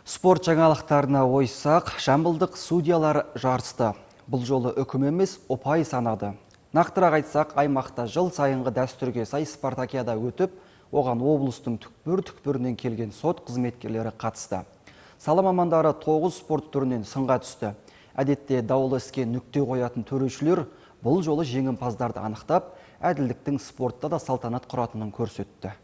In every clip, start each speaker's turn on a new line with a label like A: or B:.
A: Спорт жаңалықтарына ойсақ, жамбылдық судьялар жарысты. Бұл жолы үкім емес, ұпай санады. Нақтырақ айтсақ, аймақта жыл сайынғы дәстүрге сай спартакиада өтіп, оған облыстың түкпір-түкпірінен келген сот қызметкерлері қатысты. Сала мамандары 9 спорт түрінен сынға түсті. Әдетте даулы іске нүкте қоятын төрешілер бұл жолы жеңімпаздарды анықтап, әділдіктің спортта да салтанат құратынын көрсетті.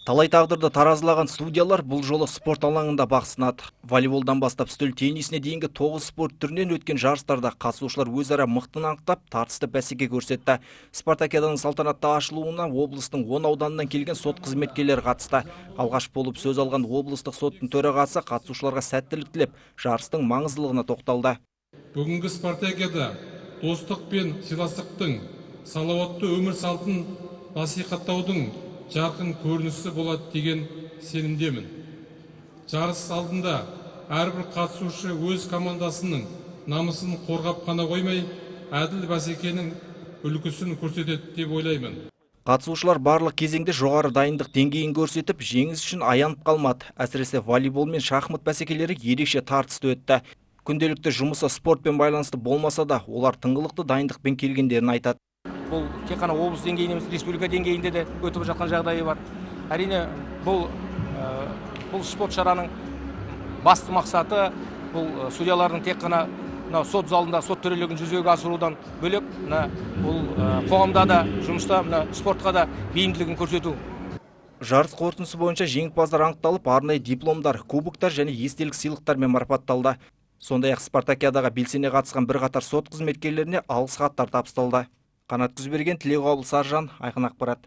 B: Талай тағдырды таразылаған судьялар бұл жолы спорт алаңында бақ сынады. Волейболдан бастап үстел теннисіне дейінгі 9 спорт түрінен өткен жарыстарда қатысушылар өзара мықтыны анықтап, тартысты бәсеке көрсетті. Спартакиаданың салтанатты ашылуына облыстың 10 ауданынан келген сот қызметкерлері қатысты. Алғаш болып сөз алған облыстық соттың төрағасы қатысушыларға сәттілік тілеп, жарыстың маңыздылығына тоқталды.
C: Бүгінгі спартакиада достық пен сыйластықтың, салауатты өмір салтын насихаттаудың жарқын көрінісі болады деген сенімдемін. Жарыс алдында әрбір қатысушы өз командасының намысын қорғап қана қоймай, әділ бәсекенің үлгісін көрсетеді деп ойлаймын.
B: Қатысушылар барлық кезеңде жоғары дайындық деңгейін көрсетіп, жеңіс үшін аянып қалмады. Әсіресе волейбол мен шахмат бәсекелері ерекше тартысты өтті. Күнделікті жұмысы спортпен байланысты болмаса да, олар тыңғылықты дайындықпен келгендерін айтады.
D: Бұл тек қана облыс деңгейінде емес, республика деңгейінде де өтіп жатқан жағдайы бар. Әрине бұл спорт шараның басты мақсаты бұл судьялардың тек қана сот залында сот төрелігін жүзеге асырудан бөлек, бұл қоғамда да, жұмыста, спортқа да бейімділігін көрсету.
B: Жарыс қорытындысы бойынша жеңімпаздар анықталып, арнайы дипломдар, кубоктар және естелік сыйлықтармен марапатталды. Сондай-ақ спартакиадаға белсене қатысқан бірқатар сот қызметкерлеріне алғыс хаттар табысталды. Қанат Күзберген, Тілеуқабыл Саржан, Айқын ақпарат.